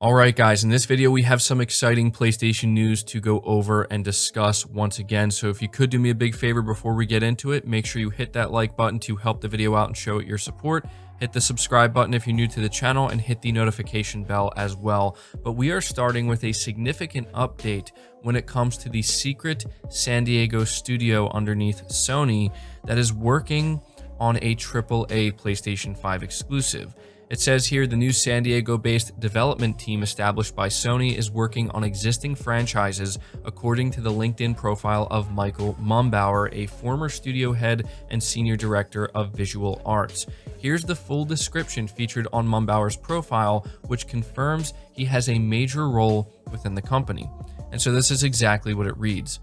All right, guys, in this video, we have some exciting PlayStation news to go over and discuss once again. So if you could do me a big favor before we get into it, make sure you hit that like button to help the video out and show it your support. Hit the subscribe button if you're new to the channel and hit the notification bell as well. But we are starting with a significant update when it comes to the secret San Diego studio underneath Sony that is working on a AAA PlayStation 5 exclusive. It says here the new San Diego-based development team established by Sony is working on existing franchises, according to the LinkedIn profile of Michael Mumbauer, a former studio head and senior director of visual arts. Here's the full description featured on Mumbauer's profile, which confirms he has a major role within the company. And so this is exactly what it reads.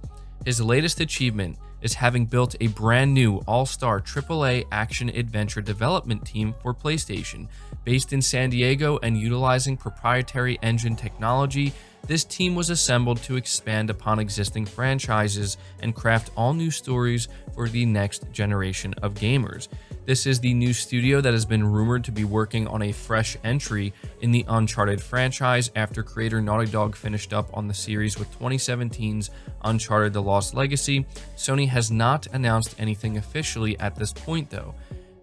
His latest achievement is having built a brand new all-star AAA action-adventure development team for PlayStation. Based in San Diego and utilizing proprietary engine technology, this team was assembled to expand upon existing franchises and craft all new stories for the next generation of gamers. This is the new studio that has been rumored to be working on a fresh entry in the Uncharted franchise after creator Naughty Dog finished up on the series with 2017's Uncharted: The Lost Legacy. Sony has not announced anything officially at this point though,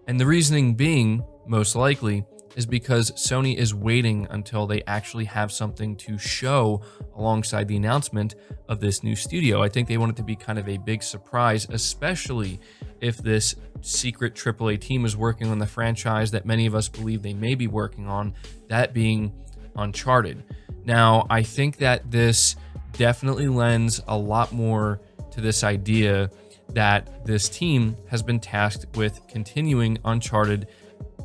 and the reasoning being, most likely, is because Sony is waiting until they actually have something to show alongside the announcement of this new studio. I think they want it to be kind of a big surprise, especially if this secret AAA team is working on the franchise that many of us believe they may be working on, that being Uncharted. Now, I think that this definitely lends a lot more to this idea that this team has been tasked with continuing Uncharted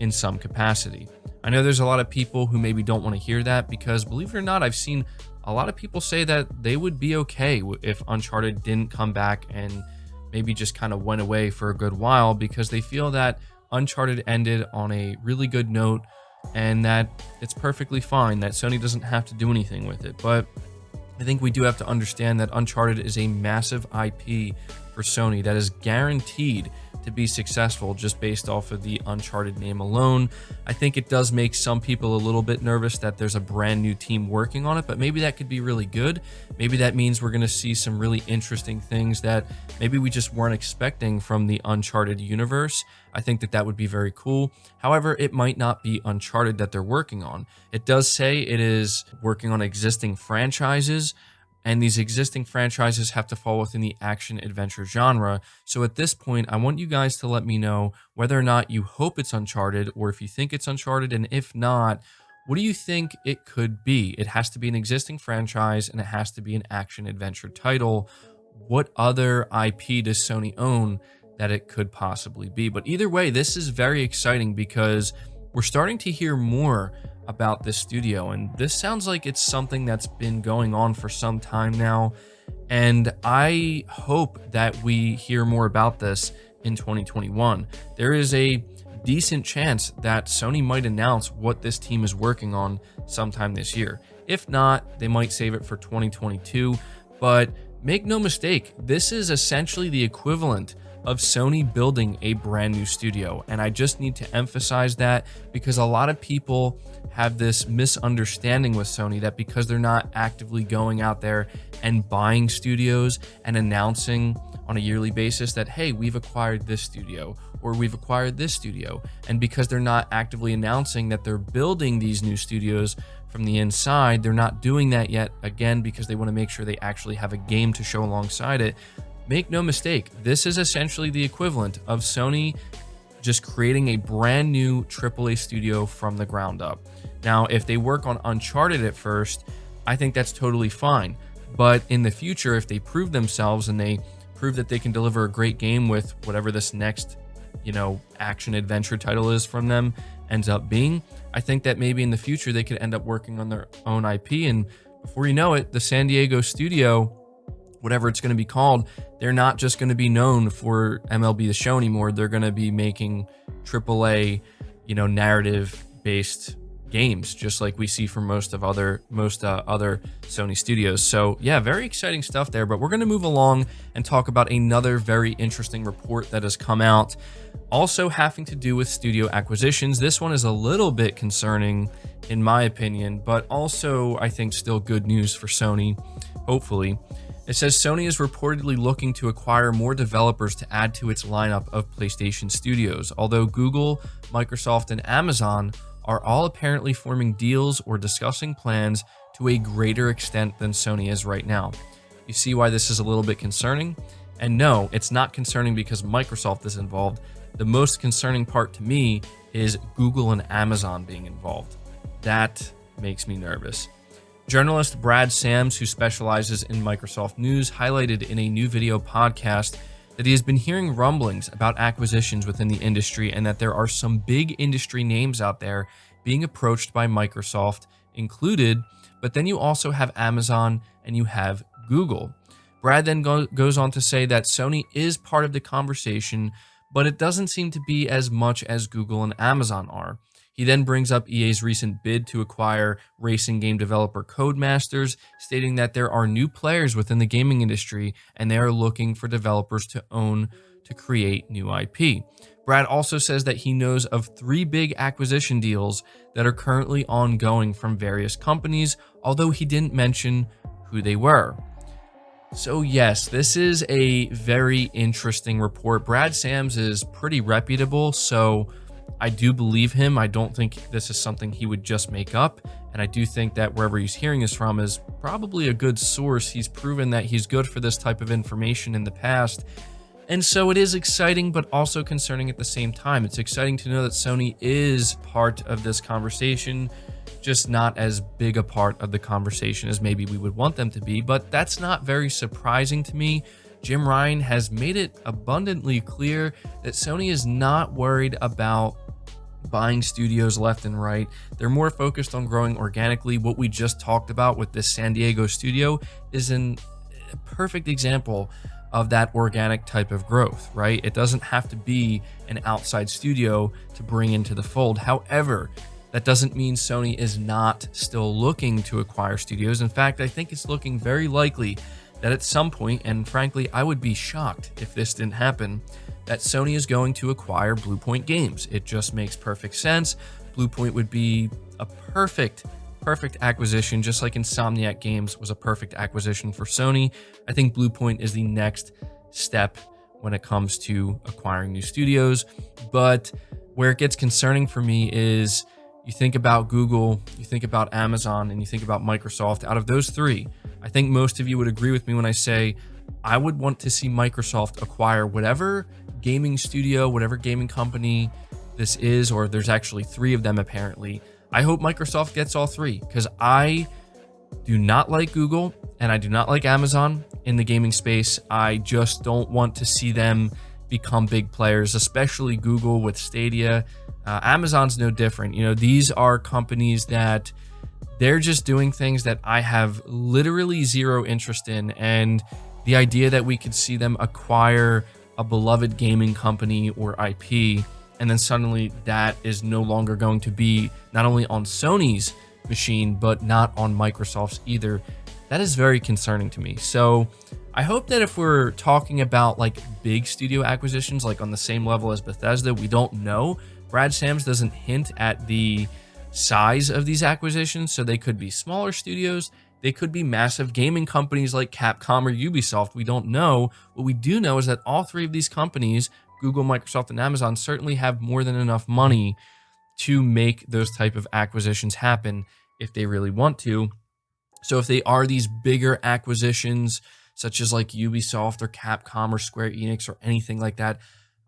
in some capacity. I know there's a lot of people who maybe don't want to hear that because, believe it or not, I've seen a lot of people say that they would be okay if Uncharted didn't come back and maybe just kind of went away for a good while, because they feel that Uncharted ended on a really good note and that it's perfectly fine, that Sony doesn't have to do anything with it. But I think we do have to understand that Uncharted is a massive IP for Sony that is guaranteed to be successful just based off of the Uncharted name alone. I think it does make some people a little bit nervous that there's a brand new team working on it, but maybe that could be really good. Maybe that means we're going to see some really interesting things that maybe we just weren't expecting from the Uncharted universe. I think that that would be very cool. However, it might not be Uncharted that they're working on. It does say it is working on existing franchises, and these existing franchises have to fall within the action-adventure genre. So at this point, I want you guys to let me know whether or not you hope it's Uncharted, or if you think it's Uncharted, and if not, what do you think it could be? It has to be an existing franchise, and it has to be an action-adventure title. What other IP does Sony own that it could possibly be? But either way, this is very exciting because we're starting to hear more about this studio, and this sounds like it's something that's been going on for some time now, and I hope that we hear more about this in 2021. There is a decent chance that Sony might announce what this team is working on sometime this year. If not, they might save it for 2022, but make no mistake, this is essentially the equivalent of Sony building a brand new studio. And I just need to emphasize that because a lot of people have this misunderstanding with Sony that because they're not actively going out there and buying studios and announcing on a yearly basis that, hey, we've acquired this studio or we've acquired this studio, and because they're not actively announcing that they're building these new studios from the inside, they're not doing that yet, again, because they want to make sure they actually have a game to show alongside it. Make no mistake, this is essentially the equivalent of Sony just creating a brand new AAA studio from the ground up. Now, if they work on Uncharted at first, I think that's totally fine. But in the future, if they prove themselves and they prove that they can deliver a great game with whatever this next, action adventure title is from them ends up being, I think that maybe in the future they could end up working on their own IP. And before you know it, the San Diego studio, whatever it's going to be called, they're not just going to be known for MLB The Show anymore. They're going to be making AAA, narrative-based games, just like we see from most other Sony studios. So yeah, very exciting stuff there. But we're going to move along and talk about another very interesting report that has come out, also having to do with studio acquisitions. This one is a little bit concerning in my opinion, but also I think still good news for Sony, hopefully. It says Sony is reportedly looking to acquire more developers to add to its lineup of PlayStation studios, although Google, Microsoft, and Amazon are all apparently forming deals or discussing plans to a greater extent than Sony is right now. You see why this is a little bit concerning? And no, it's not concerning because Microsoft is involved. The most concerning part to me is Google and Amazon being involved. That makes me nervous. Journalist Brad Sams, who specializes in Microsoft news, highlighted in a new video podcast that he has been hearing rumblings about acquisitions within the industry and that there are some big industry names out there being approached by Microsoft included, but then you also have Amazon and you have Google. Brad then goes on to say that Sony is part of the conversation, but it doesn't seem to be as much as Google and Amazon are. He then brings up EA's recent bid to acquire racing game developer Codemasters, stating that there are new players within the gaming industry and they are looking for developers to own to create new IP. Brad also says that he knows of 3 big acquisition deals that are currently ongoing from various companies, although he didn't mention who they were. So yes, this is a very interesting report. Brad Sams is pretty reputable, so I do believe him. I don't think this is something he would just make up. And I do think that wherever he's hearing this from is probably a good source. He's proven that he's good for this type of information in the past. And so it is exciting, but also concerning at the same time. It's exciting to know that Sony is part of this conversation, just not as big a part of the conversation as maybe we would want them to be. But that's not very surprising to me. Jim Ryan has made it abundantly clear that Sony is not worried about buying studios left and right. They're more focused on growing organically. What we just talked about with this San Diego studio is a perfect example of that organic type of growth, right? It doesn't have to be an outside studio to bring into the fold. However, that doesn't mean Sony is not still looking to acquire studios. In fact, I think it's looking very likely that at some point, and frankly, I would be shocked if this didn't happen, that Sony is going to acquire Bluepoint Games. It just makes perfect sense. Bluepoint would be a perfect acquisition, just like Insomniac Games was a perfect acquisition for Sony. I think Bluepoint is the next step when it comes to acquiring new studios. But where it gets concerning for me is you think about Google, you think about Amazon, and you think about Microsoft. Out of those 3, I think most of you would agree with me when I say I would want to see Microsoft acquire whatever gaming studio, whatever gaming company this is, or there's actually 3 of them apparently. I hope Microsoft gets all 3 because I do not like Google and I do not like Amazon in the gaming space. I just don't want to see them become big players, especially Google with Stadia. Amazon's no different. You know, these are companies that they're just doing things that I have literally zero interest in. And the idea that we could see them acquire a beloved gaming company or IP, and then suddenly that is no longer going to be not only on Sony's machine, but not on Microsoft's either, that is very concerning to me. So I hope that if we're talking about like big studio acquisitions, like on the same level as Bethesda, we don't know. Brad Sams doesn't hint at the size of these acquisitions, so they could be smaller studios, they could be massive gaming companies like Capcom or Ubisoft. We don't know. What we do know is that all 3 of these companies, Google, Microsoft, and Amazon, certainly have more than enough money to make those type of acquisitions happen if they really want to. So if they are these bigger acquisitions, such as like Ubisoft or Capcom or Square Enix or anything like that,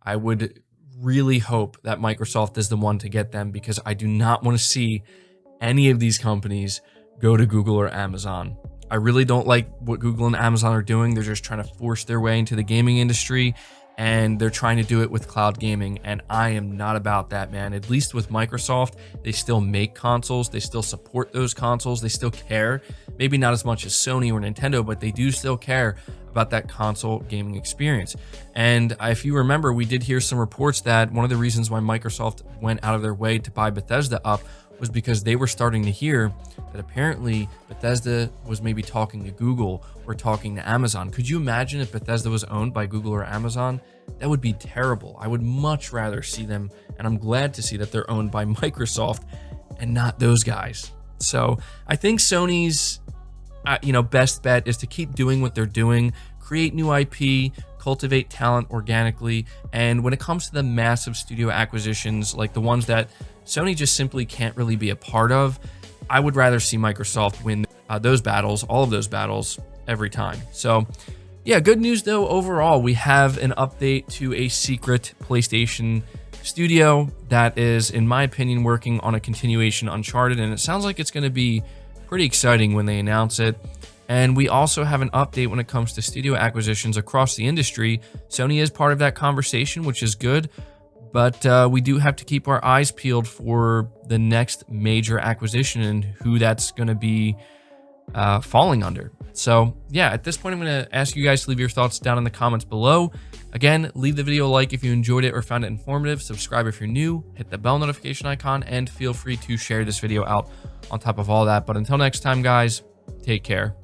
I would really hope that Microsoft is the one to get them, because I do not want to see any of these companies go to Google or Amazon. I really don't like what Google and Amazon are doing. They're just trying to force their way into the gaming industry, and they're trying to do it with cloud gaming, and I am not about that, man. At least with Microsoft, they still make consoles, they still support those consoles, they still care. Maybe not as much as Sony or Nintendo, but they do still care about that console gaming experience. And if you remember, we did hear some reports that one of the reasons why Microsoft went out of their way to buy Bethesda up was because they were starting to hear that apparently Bethesda was maybe talking to Google or talking to Amazon. Could you imagine if Bethesda was owned by Google or Amazon? That would be terrible. I would much rather see them, and I'm glad to see that they're owned by Microsoft and not those guys. So I think Sony's best bet is to keep doing what they're doing, create new IP, cultivate talent organically, and when it comes to the massive studio acquisitions, like the ones that Sony just simply can't really be a part of, I would rather see Microsoft win those battles, all of those battles, every time. So yeah, good news though, overall, we have an update to a secret PlayStation studio that is, in my opinion, working on a continuation Uncharted, and it sounds like it's going to be pretty exciting when they announce it. And we also have an update when it comes to studio acquisitions across the industry. Sony is part of that conversation, which is good, but we do have to keep our eyes peeled for the next major acquisition and who that's going to be falling under. So yeah, at this point, I'm going to ask you guys to leave your thoughts down in the comments below. Again, leave the video a like if you enjoyed it or found it informative. Subscribe if you're new, hit the bell notification icon, and feel free to share this video out on top of all that. But until next time, guys, take care.